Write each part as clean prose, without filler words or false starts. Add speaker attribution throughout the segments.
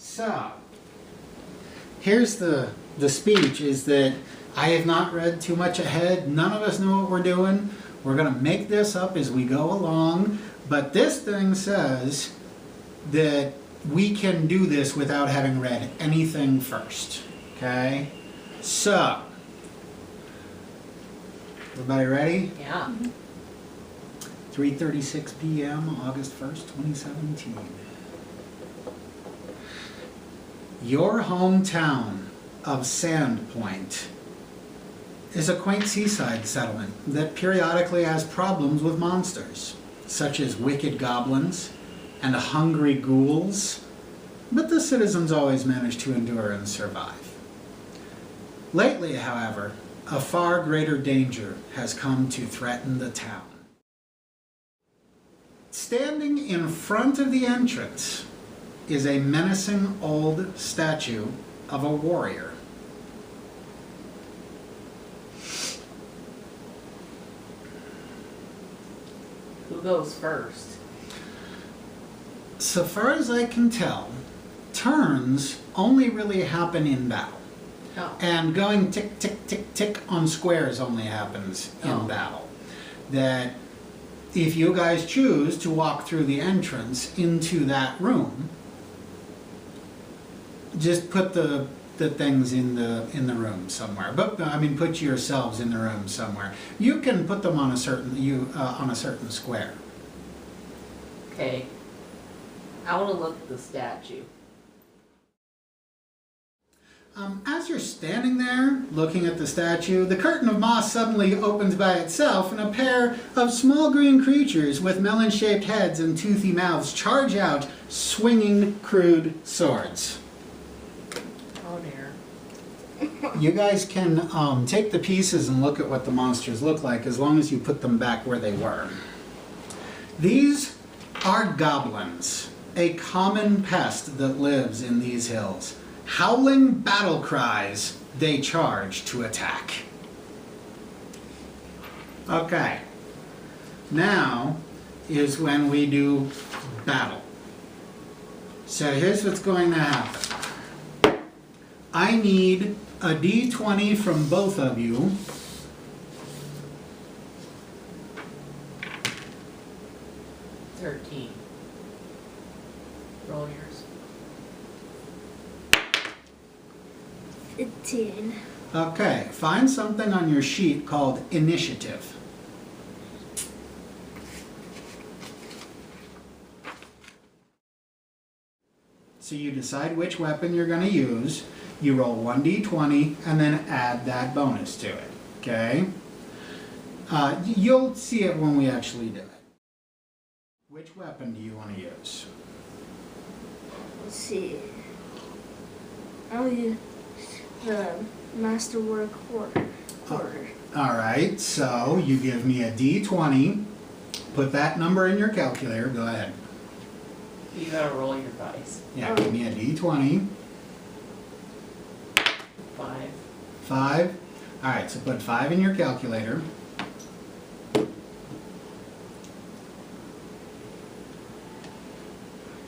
Speaker 1: So, here's the speech is that I have not read too much ahead. None of us know what we're doing. We're going to make this up as we go along. But this thing says that we can do this without having read anything first. Okay? So, everybody ready?
Speaker 2: Yeah.
Speaker 1: 3:36 p.m. August 1st, 2017. Your hometown of Sandpoint is a quaint seaside settlement that periodically has problems with monsters, such as wicked goblins and hungry ghouls, but the citizens always manage to endure and survive. Lately, however, a far greater danger has come to threaten the town. Standing in front of the entrance is a menacing old statue of a warrior.
Speaker 2: Who goes first?
Speaker 1: So far as I can tell, turns only really happen in battle.
Speaker 2: Oh.
Speaker 1: And going tick, tick, tick, tick on squares only happens in battle. That if you guys choose to walk through the entrance into that room, just put the things in the room somewhere. But I mean, put yourselves in the room somewhere. You can put them on a certain square.
Speaker 2: Okay. I want to look at the statue.
Speaker 1: As you're standing there looking at the statue, the curtain of moss suddenly opens by itself, and a pair of small green creatures with melon-shaped heads and toothy mouths charge out, swinging crude swords.
Speaker 2: Oh dear.
Speaker 1: You guys can take the pieces and look at what the monsters look like as long as you put them back where they were. These are goblins, a common pest that lives in these hills. Howling battle cries, they charge to attack. Okay, now is when we do battle. So here's what's going to happen. I need a d20 from both of you.
Speaker 2: $13. Roll yours.
Speaker 3: 15.
Speaker 1: Okay, find something on your sheet called initiative. So you decide which weapon you're going to use. You roll 1d20 and then add that bonus to it. Okay? You'll see it when we actually do it. Which weapon do you want to use?
Speaker 3: Let's see. I'll use the Masterwork Quarter.
Speaker 1: All right, so you give me a d20. Put that number in your calculator. Go ahead.
Speaker 2: You gotta roll your dice.
Speaker 1: Yeah, give me a d20.
Speaker 2: 5.
Speaker 1: 5. All right, so put 5 in your calculator.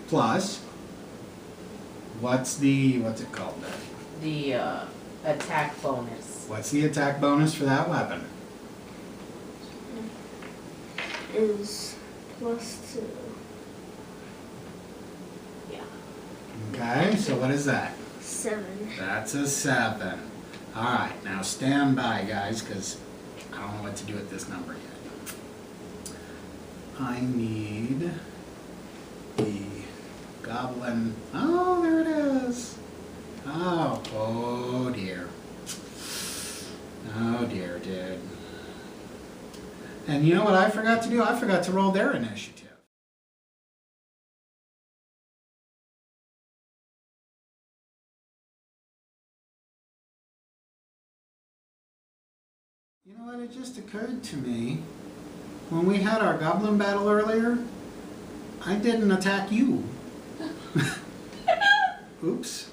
Speaker 1: Plus, what's it called then?
Speaker 2: The attack bonus.
Speaker 1: What's the attack bonus for that weapon?
Speaker 3: Is +2.
Speaker 2: Yeah.
Speaker 1: Okay, so what is that?
Speaker 3: 7.
Speaker 1: That's a 7. All right, now stand by, guys, because I don't know what to do with this number yet. I need the goblin. Oh, there it is. Oh dear. Oh dear, dude. And you know what I forgot to do? I forgot to roll their initiative. You know what? It just occurred to me. When we had our goblin battle earlier, I didn't attack you. Oops.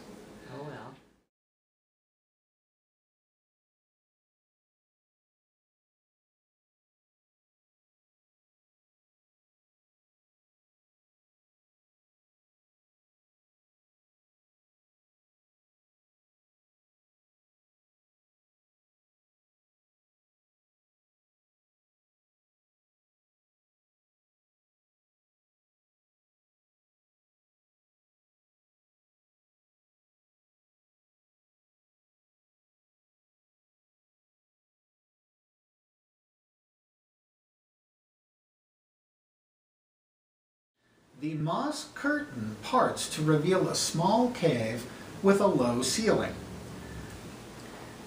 Speaker 1: The moss curtain parts to reveal a small cave with a low ceiling.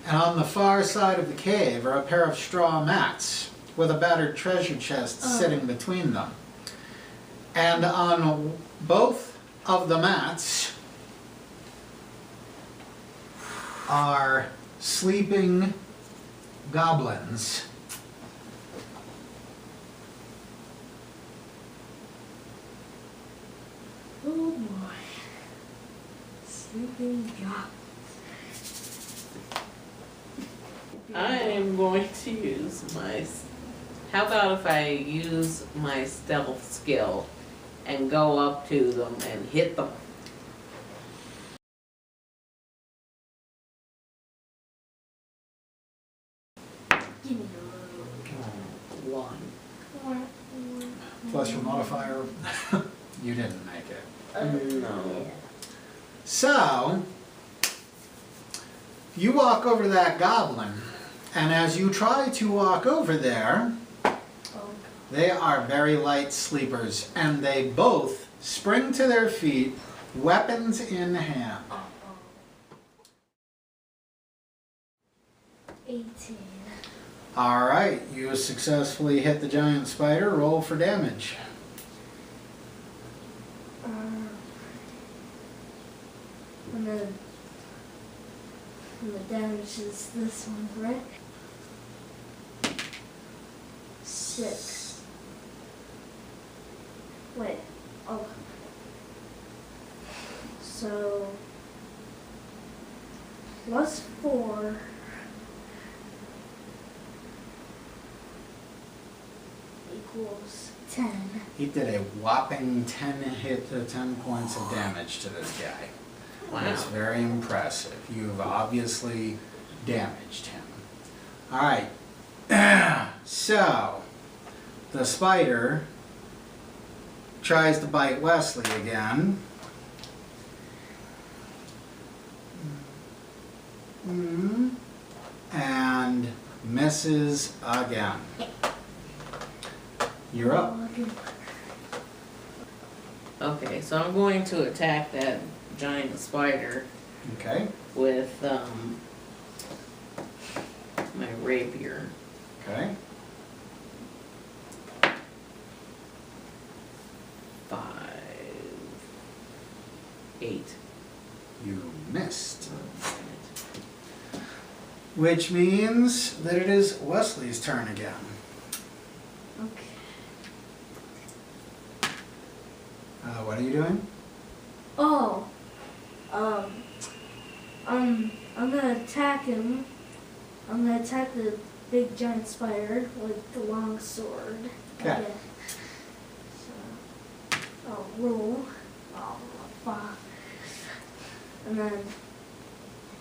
Speaker 1: And on the far side of the cave are a pair of straw mats with a battered treasure chest sitting between them. And on both of the mats are sleeping goblins.
Speaker 3: Oh boy. Sleeping God.
Speaker 2: I am going to use my. How about if I use my stealth skill and go up to them and hit them?
Speaker 3: Give me a
Speaker 2: One.
Speaker 1: Plus your modifier. You didn't make it.
Speaker 2: No.
Speaker 1: So, you walk over to that goblin, and as you try to walk over there, they are very light sleepers, and they both spring to their feet, weapons in hand.
Speaker 3: 18.
Speaker 1: All right, you successfully hit the giant spider. Roll for damage.
Speaker 3: And the damage is this one, right? 6. Wait. Oh. So plus 4 equals 10.
Speaker 1: He did a whopping 10 points of damage to this guy.
Speaker 2: Wow.
Speaker 1: That's very impressive. You've obviously damaged him. All right. So, the spider tries to bite Wesley again. And misses again. You're up.
Speaker 2: Okay, so I'm going to attack that giant spider
Speaker 1: Okay.
Speaker 2: with my rapier.
Speaker 1: Okay.
Speaker 2: 5, 8.
Speaker 1: You missed. Which means that it is Wesley's turn again.
Speaker 3: Okay.
Speaker 1: What are you doing?
Speaker 3: Oh. I'm gonna attack him. I'm gonna attack the big giant spider with the long sword.
Speaker 1: Okay.
Speaker 3: So I'll roll. Oh, 5. And then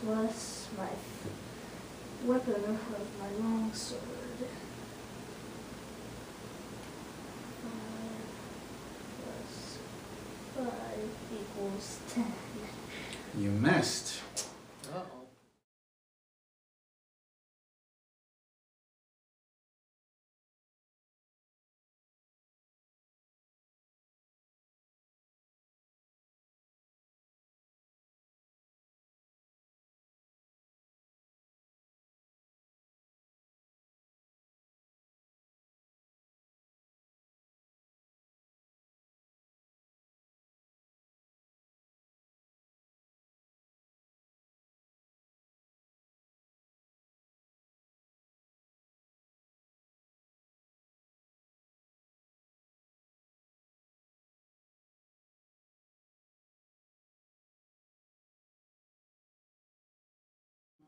Speaker 3: plus my weapon of my long sword. 5 equals 10.
Speaker 1: You missed.
Speaker 2: Uh-oh.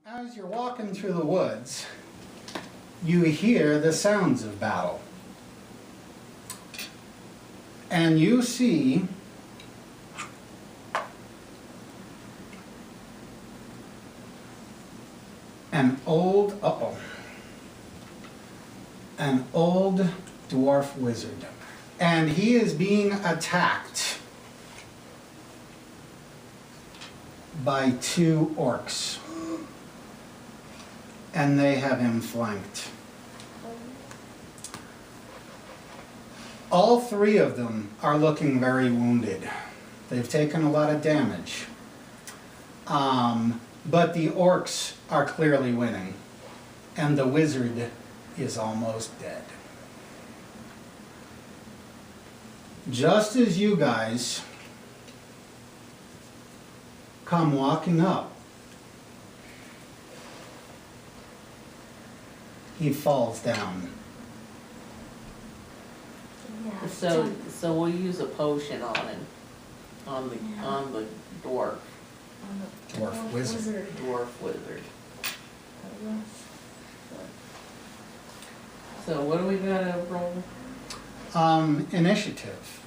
Speaker 1: As you're walking through the woods, you hear the sounds of battle. And you see an old dwarf wizard. And he is being attacked by 2 orcs. And they have him flanked. All three of them are looking very wounded. They've taken a lot of damage. But the orcs are clearly winning, and the wizard is almost dead. Just as you guys come walking up, he falls down.
Speaker 3: Yeah.
Speaker 2: So we'll use a potion on him, on the dwarf,
Speaker 3: On the
Speaker 1: Dwarf wizard.
Speaker 2: dwarf wizard. So what do we gotta roll?
Speaker 1: Initiative.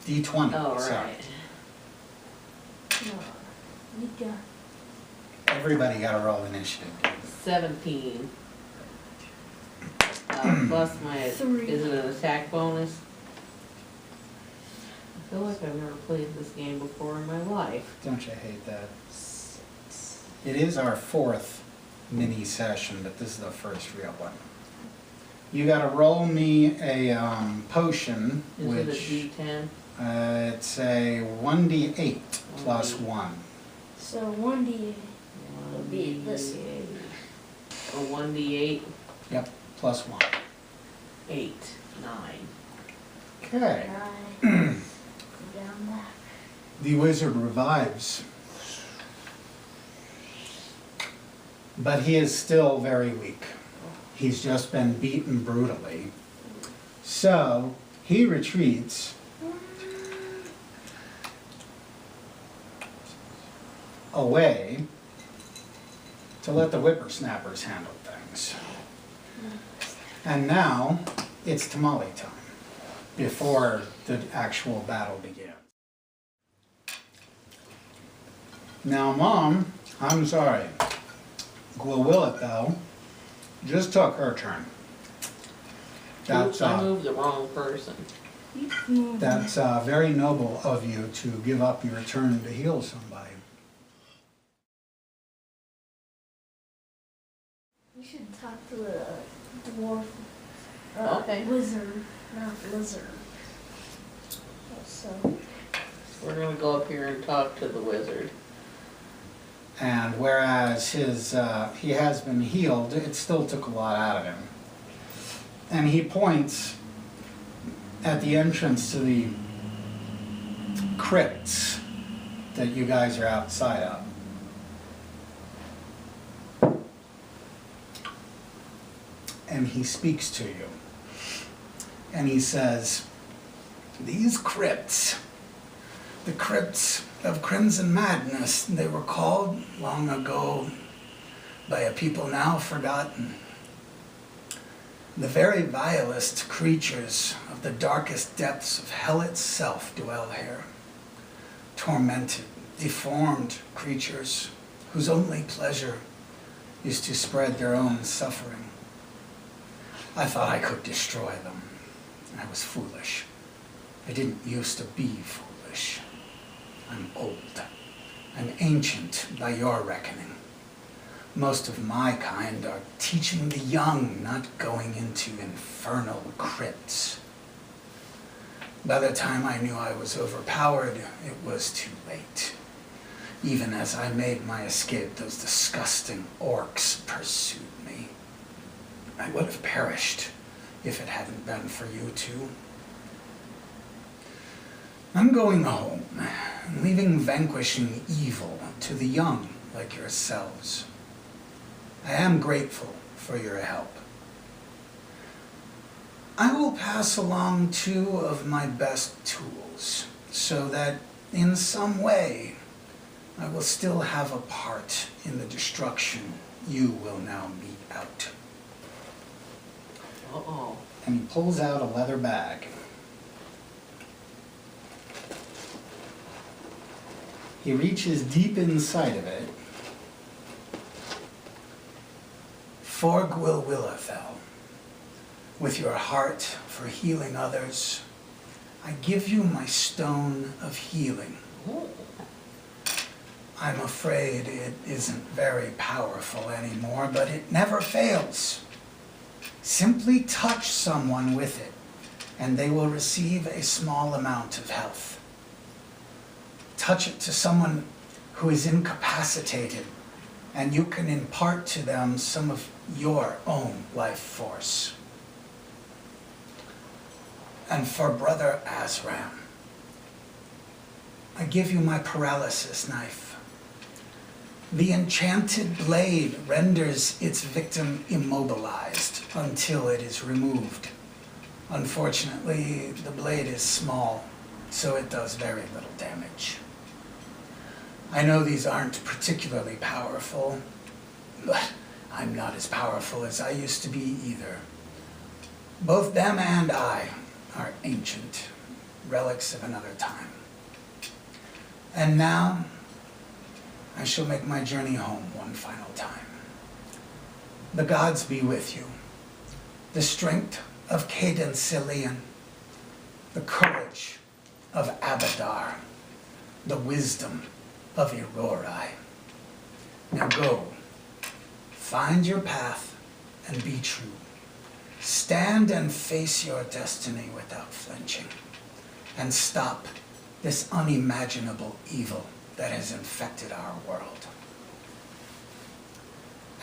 Speaker 1: D20.
Speaker 2: Oh,
Speaker 1: sorry.
Speaker 2: right.
Speaker 3: You got
Speaker 1: Everybody got to roll initiative.
Speaker 2: 17. Plus my,
Speaker 3: 3.
Speaker 2: is it an attack bonus? I feel like I've never played this game before in my life.
Speaker 1: Don't you hate that? It is our 4th mini session, but this is the first real one. You got to roll me a potion,
Speaker 2: Is
Speaker 1: which
Speaker 2: it a D10?
Speaker 1: it's a 1d8 plus 1.
Speaker 3: so 1d8. Would be this.
Speaker 2: A 1d8,
Speaker 1: Yep, plus 1.
Speaker 2: 8, 9.
Speaker 1: Okay.
Speaker 3: Go down that.
Speaker 1: The wizard revives, but he is still very weak. He's just been beaten brutally. So he retreats away to let the whippersnappers handle things. And now it's tamale time before the actual battle begins. Now, Mom, I'm sorry. Gwilwillet, though, just took her turn.
Speaker 2: Oops, I moved the wrong person.
Speaker 1: That's very noble of you to give up your turn to heal somebody.
Speaker 3: You should talk to the dwarf.
Speaker 2: Okay.
Speaker 3: Wizard, not lizard. So.
Speaker 2: We're gonna go up here and talk to the wizard.
Speaker 1: And whereas he has been healed, it still took a lot out of him. And he points at the entrance to the crypts that you guys are outside of. And he speaks to you. And he says, "These crypts, the crypts of Crimson Madness, they were called long ago by a people now forgotten. The very vilest creatures of the darkest depths of hell itself dwell here. Tormented, deformed creatures whose only pleasure is to spread their own suffering. I thought I could destroy them. I was foolish. I didn't used to be foolish. I'm old. I'm ancient by your reckoning. Most of my kind are teaching the young, not going into infernal crypts. By the time I knew I was overpowered, it was too late. Even as I made my escape, those disgusting orcs pursued me. I would have perished if it hadn't been for you two. I'm going home, leaving vanquishing evil to the young like yourselves. I am grateful for your help. I will pass along 2 of my best tools, so that in some way I will still have a part in the destruction you will now mete out."
Speaker 2: Uh-oh.
Speaker 1: And he pulls out a leather bag. He reaches deep inside of it. "For Gwilwillafell, with your heart for healing others, I give you my stone of healing.
Speaker 2: Ooh.
Speaker 1: I'm afraid it isn't very powerful anymore, but it never fails. Simply touch someone with it, and they will receive a small amount of health. Touch it to someone who is incapacitated, and you can impart to them some of your own life force. And for Brother Azram, I give you my paralysis knife. The enchanted blade renders its victim immobilized until it is removed. Unfortunately, the blade is small, so it does very little damage. I know these aren't particularly powerful, but I'm not as powerful as I used to be either. Both them and I are ancient, relics of another time. And now, I shall make my journey home one final time. The gods be with you. The strength of Cadencillion, the courage of Abadar, the wisdom of Irori. Now go, find your path and be true. Stand and face your destiny without flinching, and stop this unimaginable evil that has infected our world.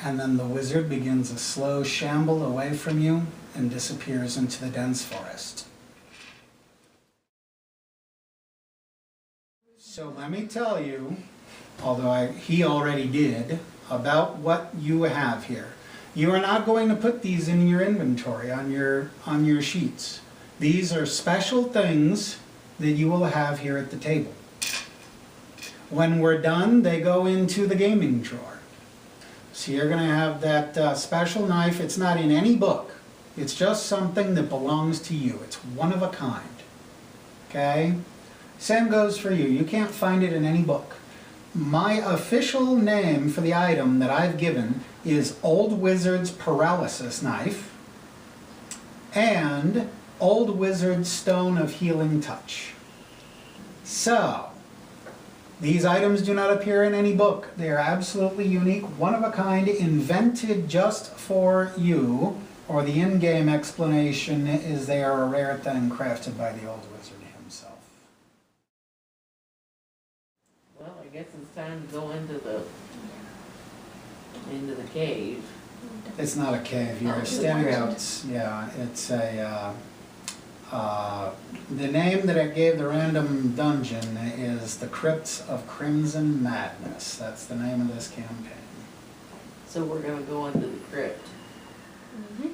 Speaker 1: And then the wizard begins a slow shamble away from you and disappears into the dense forest. So let me tell you, although he already did, about what you have here. You are not going to put these in your inventory on your sheets. These are special things that you will have here at the table. When we're done, they go into the gaming drawer. So you're going to have that special knife. It's not in any book. It's just something that belongs to you. It's one of a kind. Okay? Same goes for you. You can't find it in any book. My official name for the item that I've given is Old Wizard's Paralysis Knife and Old Wizard's Stone of Healing Touch. So, these items do not appear in any book. They are absolutely unique, one of a kind, invented just for you, or the in-game explanation is they are a rare thing crafted by the Old Wizard himself.
Speaker 2: Well, I guess it's time to go into the cave.
Speaker 1: It's not a cave. You're standing out. Yeah, it's a. The name that I gave the random dungeon is the Crypts of Crimson Madness. That's the name of this campaign.
Speaker 2: So we're gonna go into the crypt.
Speaker 3: Mm-hmm.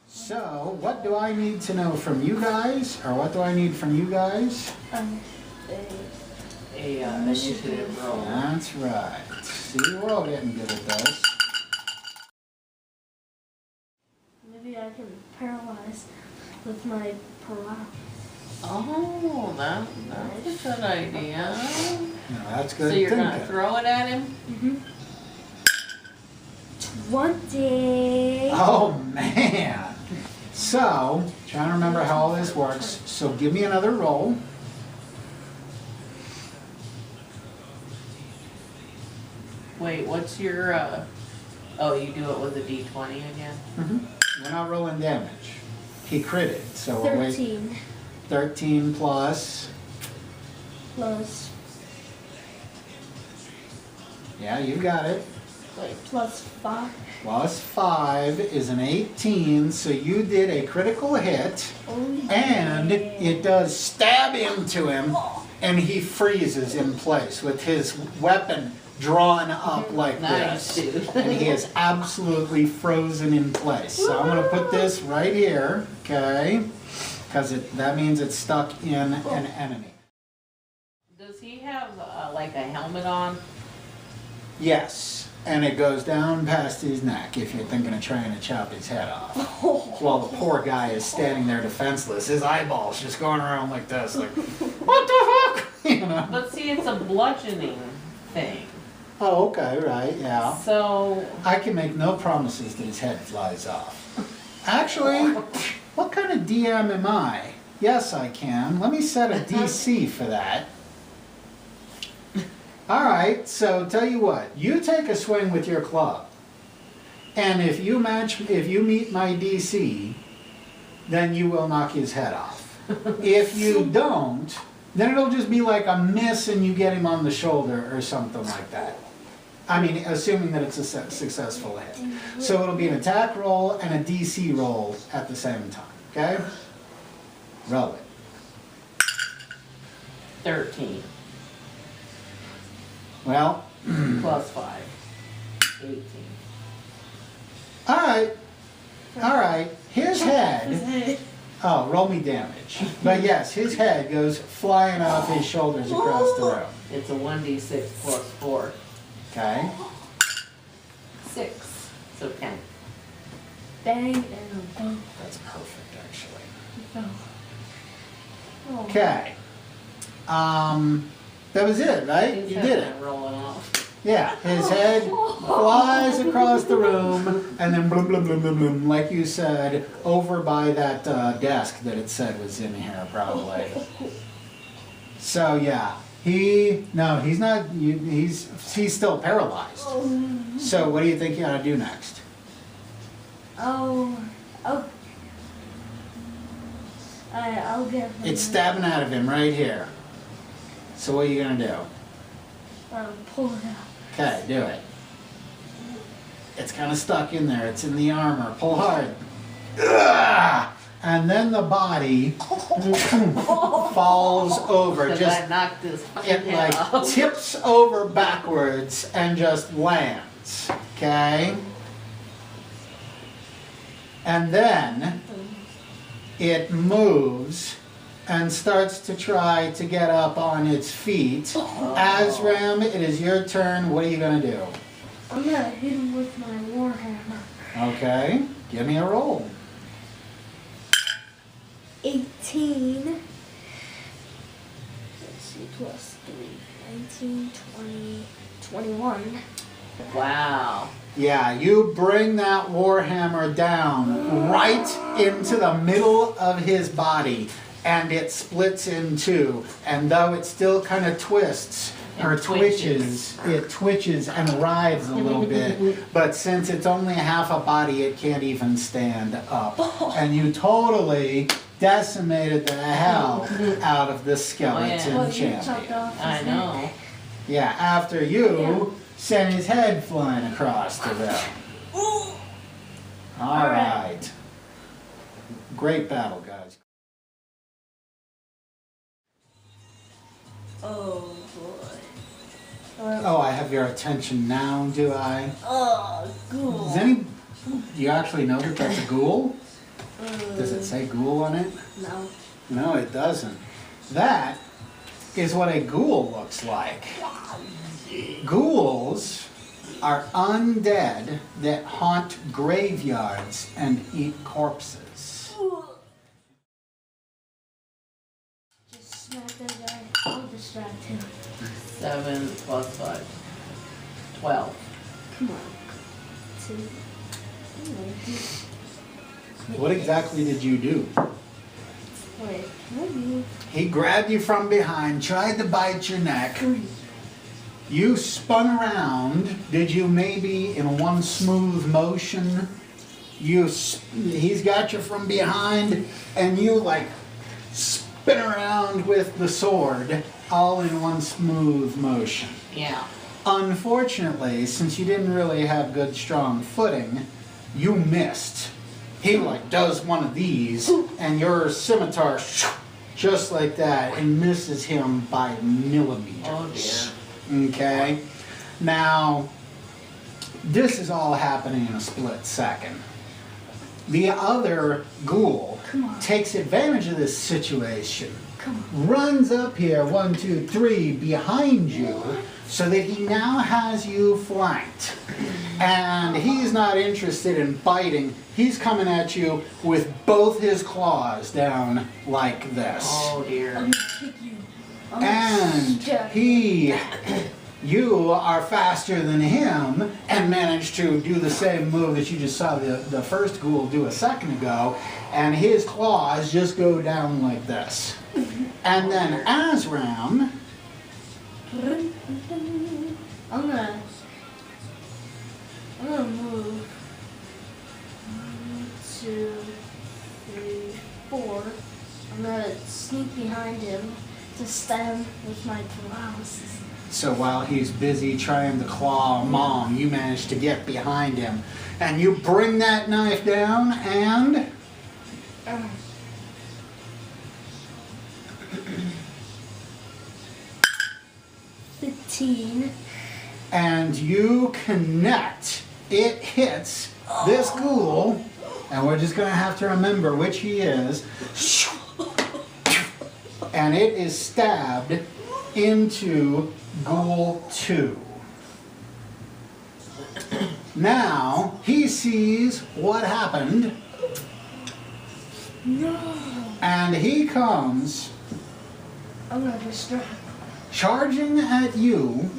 Speaker 1: So, what do I need to know from you guys, or what do I need from you guys?
Speaker 2: Initiative roll.
Speaker 1: That's right. See, we're all getting good at this.
Speaker 3: Maybe I can paralyze with my paralysis.
Speaker 2: Oh, that's a good idea.
Speaker 1: No, that's good
Speaker 2: So you're
Speaker 1: thinking.
Speaker 2: gonna throw it at him?
Speaker 3: Mm-hmm. 20.
Speaker 1: Oh, man. So, trying to remember how all this works. So give me another roll.
Speaker 2: Wait, what's your, oh, you do it with a D20 again?
Speaker 1: We're not rolling damage. He critted, so we'll wait.
Speaker 3: 13
Speaker 1: 13 plus.
Speaker 3: plus,
Speaker 1: Yeah, you got it.
Speaker 3: wait, plus 5.
Speaker 1: Plus 5 is an 18, so you did a critical hit,
Speaker 3: Oh,
Speaker 1: and it does stab into him, and he freezes in place with his weapon drawn up like
Speaker 2: Nice,
Speaker 1: this.
Speaker 2: dude.
Speaker 1: And he is absolutely frozen in place. So I'm going to put this right here, okay? because that means it's stuck in an enemy.
Speaker 2: Does he have like a helmet on?
Speaker 1: Yes, and it goes down past his neck if you're thinking of trying to chop his head off. While the poor guy is standing there defenseless, his eyeballs just going around like this, like, what the fuck? You know?
Speaker 2: But see, it's a bludgeoning thing.
Speaker 1: Oh, okay, right, yeah.
Speaker 2: So
Speaker 1: I can make no promises that his head flies off. Actually, what kind of DM am I? Yes, I can. Let me set a DC for that. Alright, so tell you what, you take a swing with your club. And if you meet my DC, then you will knock his head off. If you don't, then it'll just be like a miss and you get him on the shoulder or something like that. I mean, assuming that it's a successful hit. So it'll be an attack roll and a DC roll at the same time, okay? Roll it.
Speaker 2: 13
Speaker 1: Well,
Speaker 2: plus 5. 18.
Speaker 1: alright, his head, oh, roll me damage. But yes, his head goes flying off his shoulders across the room.
Speaker 2: It's a 1d6 plus 4.
Speaker 1: Okay?
Speaker 2: 6. So 10.
Speaker 3: Bang and bang.
Speaker 1: That's perfect, actually.
Speaker 3: Oh.
Speaker 1: Okay. That was it, right? You did it.
Speaker 2: Rolling off.
Speaker 1: Yeah, his head flies across the room, and then bloom, bloom, bloom, bloom, bloom, like you said, over by that desk that it said was in here, probably. So yeah, he's not. He's still paralyzed. So what do you think you ought to do next?
Speaker 3: Oh. I'll get him.
Speaker 1: It's stabbing out of him right here. So what are you gonna do?
Speaker 3: Pull it out.
Speaker 1: Okay, do it. It's kind of stuck in there. It's in the armor. Pull hard. Ugh! And then the body falls over.
Speaker 2: Because
Speaker 1: Just
Speaker 2: I knocked his
Speaker 1: it
Speaker 2: head
Speaker 1: like
Speaker 2: off.
Speaker 1: tips over backwards and just lands. Okay? And then it moves and starts to try to get up on its feet. Azram, it is your turn. What are you going to do?
Speaker 3: I'm gonna hit him with my warhammer.
Speaker 1: Okay, give me a roll.
Speaker 3: 18. Let's see, plus 3. 19, 20, 21.
Speaker 2: Wow.
Speaker 1: Yeah, you bring that warhammer down right into the middle of his body, and it splits in two. And though it still kind of twists or twitches, it twitches and writhes a little bit. But since it's only half a body, it can't even stand up. And you totally decimated the hell out of this skeleton
Speaker 3: Well, you
Speaker 1: champion.
Speaker 3: chopped off his
Speaker 2: I know.
Speaker 3: neck.
Speaker 1: Yeah, after you sent his head flying across the room. All right. Great battle, guys.
Speaker 3: Oh boy.
Speaker 1: Oh, I have your attention now, do I?
Speaker 3: Oh, ghoul.
Speaker 1: Do you actually know that that's a ghoul? Does it say ghoul on it?
Speaker 3: No.
Speaker 1: No, it doesn't. That is what a ghoul looks like. Ghouls are undead that haunt graveyards and eat corpses.
Speaker 3: Just smack that guy. I'll distract him.
Speaker 2: 7 plus 5. 12.
Speaker 3: Come on. 2.
Speaker 1: What exactly did you do?
Speaker 3: Wait, maybe.
Speaker 1: He grabbed you from behind, tried to bite your neck.
Speaker 3: 3.
Speaker 1: You spun around. Did you maybe, in one smooth motion, he's got you from behind, and you like spin around with the sword, all in one smooth motion.
Speaker 2: Yeah.
Speaker 1: Unfortunately, since you didn't really have good strong footing, you missed. He like does one of these, and your scimitar just like that, and misses him by millimeters.
Speaker 2: Oh dear.
Speaker 1: Okay? Now, this is all happening in a split second. The other ghoul
Speaker 3: Come on.
Speaker 1: takes advantage of this situation,
Speaker 3: Come
Speaker 1: runs up here, 1, 2, 3, behind you, so that he now has you flanked. And he's not interested in biting. He's coming at you with both his claws down like this.
Speaker 2: Oh
Speaker 3: I'm
Speaker 2: dear.
Speaker 3: gonna kick you. I'm gonna
Speaker 1: And
Speaker 3: stab you.
Speaker 1: you are faster than him and manage to do the same move that you just saw the first ghoul do a second ago, and his claws just go down like this. And then Azram,
Speaker 3: I'm gonna move 1, 2, 3, 4. I'm gonna sneak behind him to stab him with my paralysis.
Speaker 1: so while he's busy trying to claw Mom, you manage to get behind him. And you bring that knife down and...
Speaker 3: Uh, 15.
Speaker 1: and you connect. It hits this ghoul, and we're just going to have to remember which he is. And it is stabbed into Ghoul 2. Now, he sees what happened,
Speaker 3: No.
Speaker 1: and he comes
Speaker 3: I'm gonna distract.
Speaker 1: charging at you.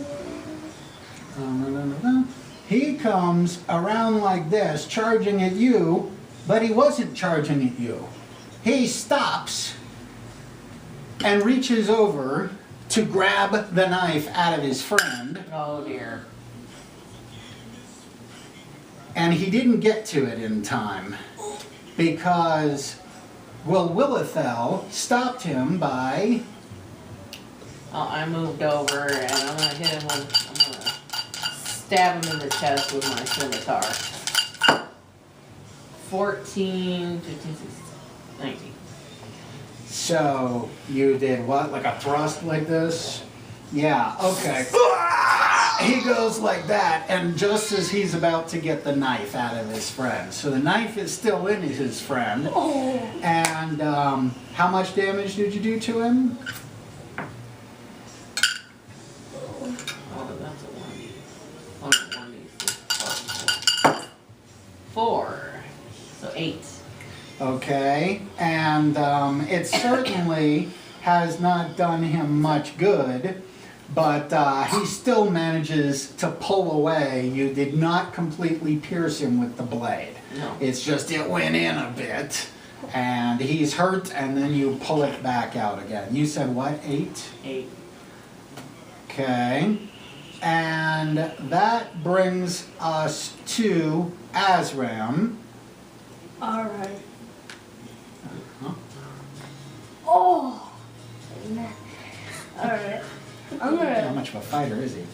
Speaker 1: He comes around like this, charging at you, but he wasn't charging at you. He stops and reaches over to grab the knife out of his friend,
Speaker 2: Oh dear.
Speaker 1: and he didn't get to it in time because Willithel stopped him by...
Speaker 2: Oh, I moved over and I'm gonna hit him with, I'm gonna stab him in the chest with my scimitar. 14, 15, 16, 19.
Speaker 1: So you did what? Like a thrust like this? Yeah, okay. He goes like that, and just as he's about to get the knife out of his friend. So the knife is still in his friend.
Speaker 3: Oh.
Speaker 1: And how much damage did you do to him?
Speaker 2: Oh, that's a 1D. Oh, no, 1D. 4. So 8.
Speaker 1: Okay, and it certainly has not done him much good, but he still manages to pull away. You did not completely pierce him with the blade.
Speaker 2: No.
Speaker 1: It's just it went in a bit, and he's hurt, and then you pull it back out again. You said what, 8?
Speaker 2: 8.
Speaker 1: Okay, and that brings us to Azram.
Speaker 3: Alright.
Speaker 1: Huh?
Speaker 3: Oh. Alright.
Speaker 1: How much of a fighter is he?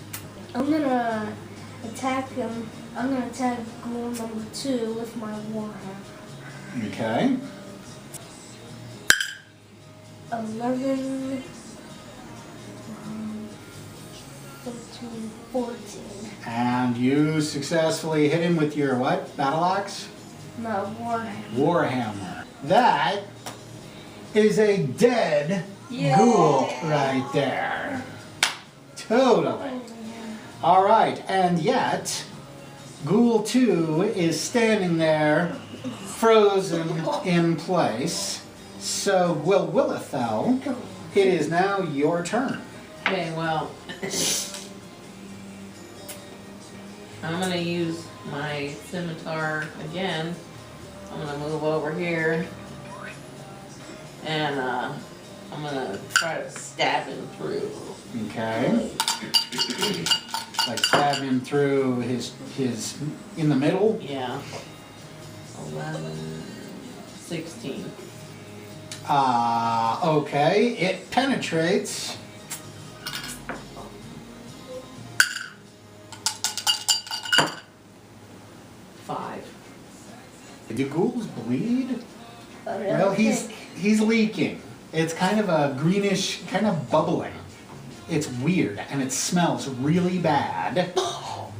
Speaker 3: I'm gonna attack him. I'm gonna attack ghoul number 2 with my warhammer.
Speaker 1: Okay.
Speaker 3: 11, 13, 14.
Speaker 1: And you successfully hit him with your what? Battle axe?
Speaker 3: No, warhammer.
Speaker 1: Warhammer. That is a dead
Speaker 3: Yeah.
Speaker 1: ghoul right there. Totally. All right, and yet, Ghoul 2 is standing there, frozen in place. So, Willithel, it is now your turn.
Speaker 2: Okay, well, I'm gonna use my scimitar again. I'm gonna move over here and I'm gonna try to stab him through.
Speaker 1: Okay. Like stab him through his in the middle.
Speaker 2: Yeah. 11, 16.
Speaker 1: Okay. It penetrates.
Speaker 2: Five.
Speaker 1: Do ghouls bleed?
Speaker 3: Okay.
Speaker 1: Well, he's leaking. It's kind of a greenish, kind of bubbling. It's weird, and it smells really bad.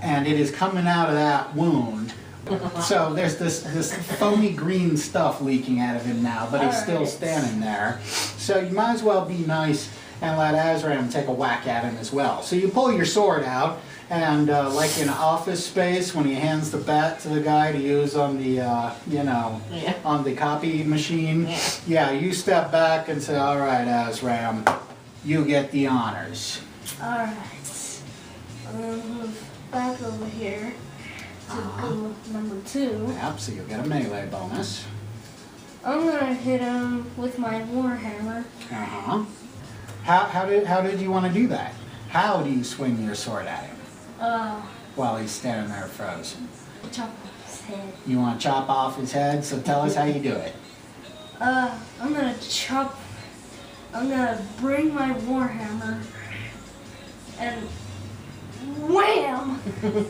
Speaker 1: And it is coming out of that wound, So there's this foamy green stuff leaking out of him now, but he's still
Speaker 3: Alright.
Speaker 1: standing there. So you might as well be nice and let Azram take a whack at him as well. So you pull your sword out, and like in Office Space, when he hands the bat to the guy to use on the,
Speaker 2: Yeah.
Speaker 1: on the copy machine,
Speaker 2: Yeah.
Speaker 1: you step back and say, all right, Azram, you get the honors.
Speaker 3: Alright. I'm gonna move back over here to go number 2.
Speaker 1: Yep, so you'll get a melee bonus.
Speaker 3: I'm gonna hit him with my warhammer.
Speaker 1: Uh-huh. How did you want to do that? How do you swing your sword at him while he's standing there frozen?
Speaker 3: Chop off his head.
Speaker 1: You want to chop off his head? So tell us how you do it.
Speaker 3: I'm gonna bring my warhammer and wham!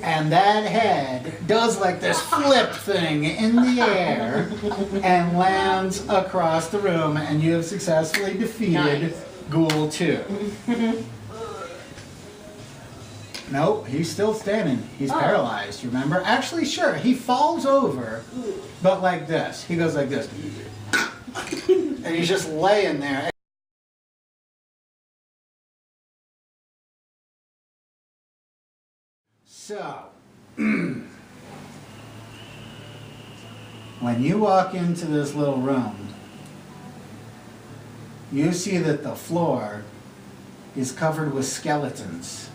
Speaker 1: And that head does like this flip thing in the air and lands across the room, and you have successfully defeated
Speaker 2: Nice.
Speaker 1: Ghoul 2. Nope, he's still standing. He's paralyzed, remember? Actually, sure, he falls over, but like this. He goes like this. And he's just laying there. So, when you walk into this little room, you see that the floor is covered with skeletons.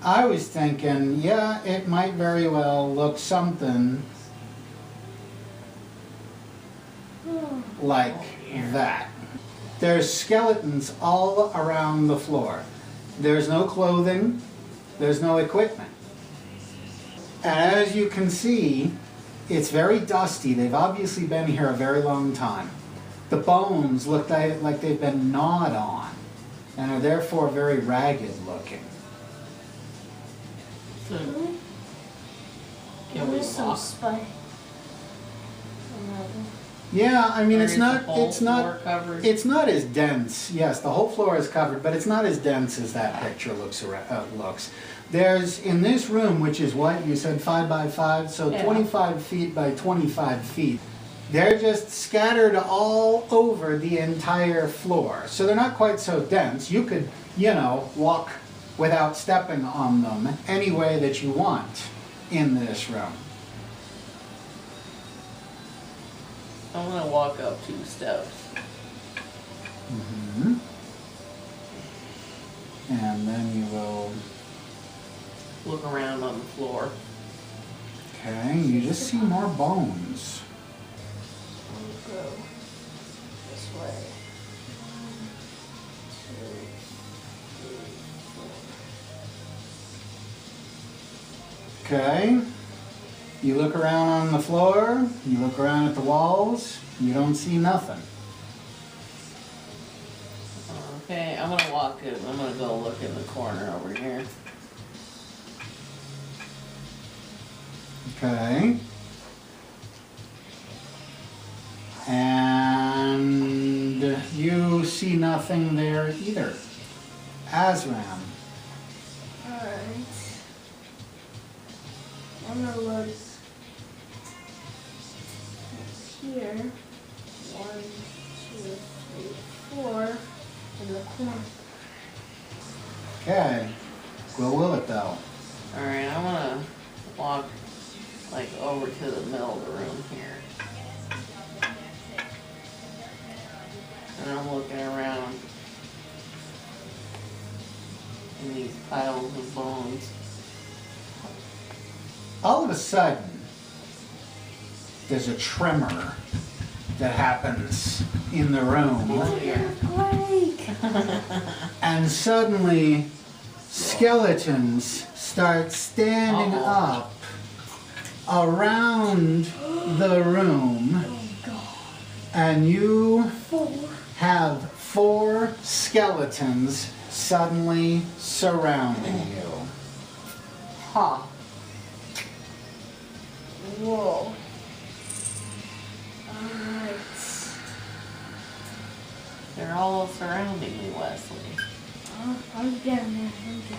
Speaker 1: I was thinking, yeah, it might very well look something like that. There's skeletons all around the floor. There's no clothing, there's no equipment. And as you can see, it's very dusty. They've obviously been here a very long time. The bones look like they've been gnawed on and are therefore very ragged looking.
Speaker 2: So, can we
Speaker 3: There's some
Speaker 2: walk?
Speaker 3: spike.
Speaker 1: Yeah, I mean,
Speaker 2: Or
Speaker 1: it's
Speaker 2: is the
Speaker 1: not
Speaker 2: whole floor covered?
Speaker 1: it's not as dense. Yes, the whole floor is covered, but it's not as dense as that picture looks. There's in this room, which is what you said, 5 by 5, so
Speaker 2: Yeah.
Speaker 1: 25 feet by 25 feet. They're just scattered all over the entire floor, so they're not quite so dense. You could, walk without stepping on them any way that you want in this room.
Speaker 2: I'm gonna walk up 2 steps.
Speaker 1: Mhm. And then you will.
Speaker 2: Look around on the floor.
Speaker 1: Okay, you just see more bones.
Speaker 3: We'll go this way. 1, 2, 3, 4.
Speaker 1: Okay, you look around on the floor, you look around at the walls, you don't see nothing.
Speaker 2: Okay, I'm gonna walk in. I'm gonna go look in the corner over here.
Speaker 1: Okay. And you see nothing there either. Azram.
Speaker 3: Alright. I'm gonna look here. 1, 2, 3, 4 in the corner.
Speaker 1: Okay. Where will it though?
Speaker 2: Alright, I'm gonna walk like over to the middle of the room here. And I'm looking around in these piles of bones.
Speaker 1: All of a sudden, there's a tremor that happens in the room.
Speaker 3: Quake!
Speaker 1: And suddenly, skeletons start standing up around the room,
Speaker 3: Oh god.
Speaker 1: and you
Speaker 3: 4.
Speaker 1: have 4 skeletons suddenly surrounding you.
Speaker 2: Huh.
Speaker 3: Whoa. Alright.
Speaker 2: They're all surrounding me, Wesley.
Speaker 3: I'm getting there. I'm getting